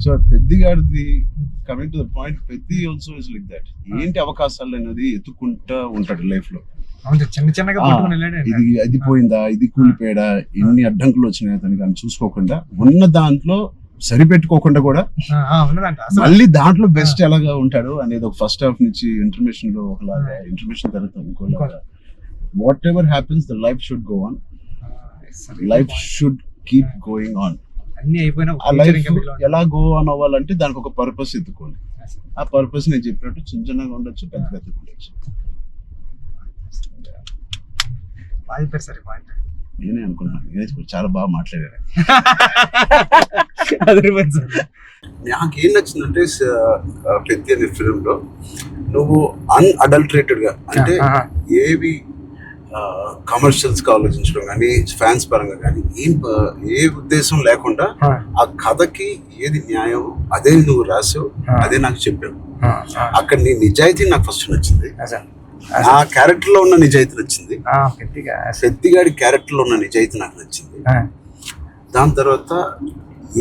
So Peddi గారిది coming to the point, Peddi also is like that. ఏంటి అవకాశాలు అనేది ఎత్తుకుంటా ఉంటాడు లైఫ్ లో. చిన్న చిన్నగా ఇది అది పోయిందా, ఇది కూలిపోయాడా, ఎన్ని అడ్డంకులు వచ్చినాయి అతనికి అని చూసుకోకుండా ఉన్న దాంట్లో సరిపెట్టుకోకుండా కూడా మళ్ళీ దాంట్లో బెస్ట్ ఎలాగా ఉంటాడు అనేది ఒక ఫస్ట్ హాఫ్ నుంచి ఇంటర్మిషన్ లో ఒకలాగా, ఇంటర్మిషన్ తర్వాత ఇంకోలాగా. Whatever happens the life should go on, life should keep going on. ఆ లైఫ్ ఎలా గో ఆన్ అవ్వాలంటే దానికి ఒక పర్పస్ ఎత్తుకోండి. ఆ పర్పస్ నేను చెప్పినట్టు చిన్న చిన్నగా ఉండొచ్చు, పెద్ద పెద్ద ఉండొచ్చు. నేనే అనుకున్నాను చాలా బాగా మాట్లాడారు. నాకేం నచ్చిందంటే పెద్ద అనే ఫిల్మ్ లో నువ్వు అన్అడల్టరేటెడ్ గా, అంటే ఏవి కమర్షియల్స్ గా ఆలోచించడం కానీ, ఫ్యాన్స్ పరంగా కానీ ఏ ఉద్దేశం లేకుండా ఆ కథకి ఏది న్యాయం అదే నువ్వు రాసావు, అదే నాకు చెప్పావు. అక్కడ నీ నిజాయితీ నాకు ఫస్ట్ నచ్చింది. ఆ క్యారెక్టర్ లో ఉన్న నిజాయితీ నచ్చింది, పెద్దిగాడి క్యారెక్టర్ లో ఉన్న నిజాయితీ నాకు నచ్చింది. దాని తర్వాత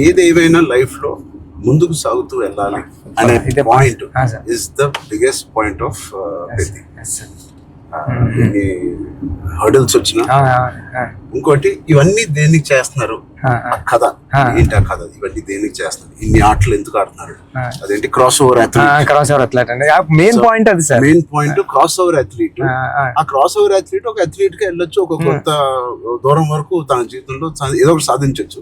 ఏదేమైనా లైఫ్ లో ముందుకు సాగుతూ వెళ్ళాలి అనే point is the biggest point of Peddi. Hurdles వచ్చిన ఇంకోటి, ఇవన్నీ దేనికి చేస్తున్నారు, ఆ కథ ఏంటి, ఆ కథ ఇవన్నీ దేనికి చేస్తున్నారు, ఇన్ని ఆటలు ఎందుకు ఆడుతున్నారు, అదేంటి cross over athlete. Main point అది sir, main point cross over athlete. ఆ క్రాస్ ఓవర్ అథ్లీట్ ఒక అథ్లీట్ గా వెళ్ళొచ్చు, ఒక కొంత దూరం వరకు తన జీవితంలో ఏదో ఒకటి సాధించవచ్చు.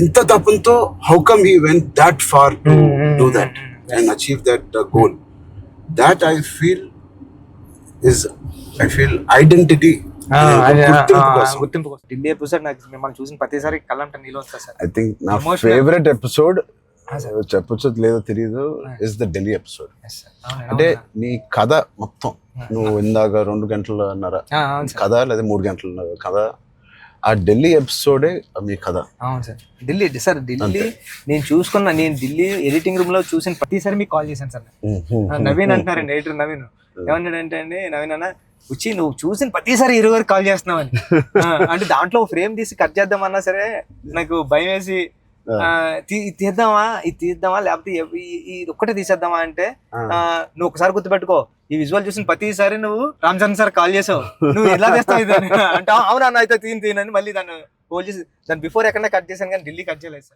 ఇంత తపంతో how come he went that far to do that and achieve that goal. That I feel identity, గుర్తింపు. ఢిల్లీ ఎపిసోడ్ నాకు మిమ్మల్ని చూసిన ప్రతిసారి కళ్ళంట నీళ్ళు వస్తా సార్. ఐ థింక్ నా ఫేవరెట్ ఎపిసోడ్ చెప్పొచ్చో లేదో తెలియదు, ఇస్ ద ఢిల్లీ ఎపిసోడ్. అంటే నీ కథ మొత్తం, నువ్వు ఇందాక 2 గంటలన్నర కథ లేదా 3 గంటల కథ, ఆ ఢిల్లీ ఎపిసోడే మీ కథ. అవును సార్. ఢిల్లీ నేను ఢిల్లీ ఎడిటింగ్ రూమ్ లో చూసిన ప్రతిసారి మీకు కాల్ చేశాను సార్. నవీన్ అంటున్నారండి, ఎడిటర్ నవీన్ ఏమన్నాడంటే అండి, నవీన్ అన్న వచ్చి నువ్వు చూసిన ప్రతిసారి 20 వరకు కాల్ చేస్తున్నావు అని. అంటే దాంట్లో ఫ్రేమ్ తీసి కట్ చేద్దామన్నా సరే నాకు భయం వేసి ఇది తీద్దామా లేకపోతే ఇది ఒక్కటే తీసేద్దామా అంటే, నువ్వు ఒకసారి గుర్తుపెట్టుకో, ఈ విజువల్ చూసిన ప్రతిసారి నువ్వు రామ్ చరణ్ సార్ కాల్ చేసావు, నువ్వు ఎలా చేస్తావు ఇది అంటే అవునా అయితే తీనని మళ్ళీ దాన్ని హోల్డ్ చేసి దాని బిఫోర్ ఎక్కడైనా కట్ చేశాను కానీ ఢిల్లీ కట్ చేయలేదు సార్.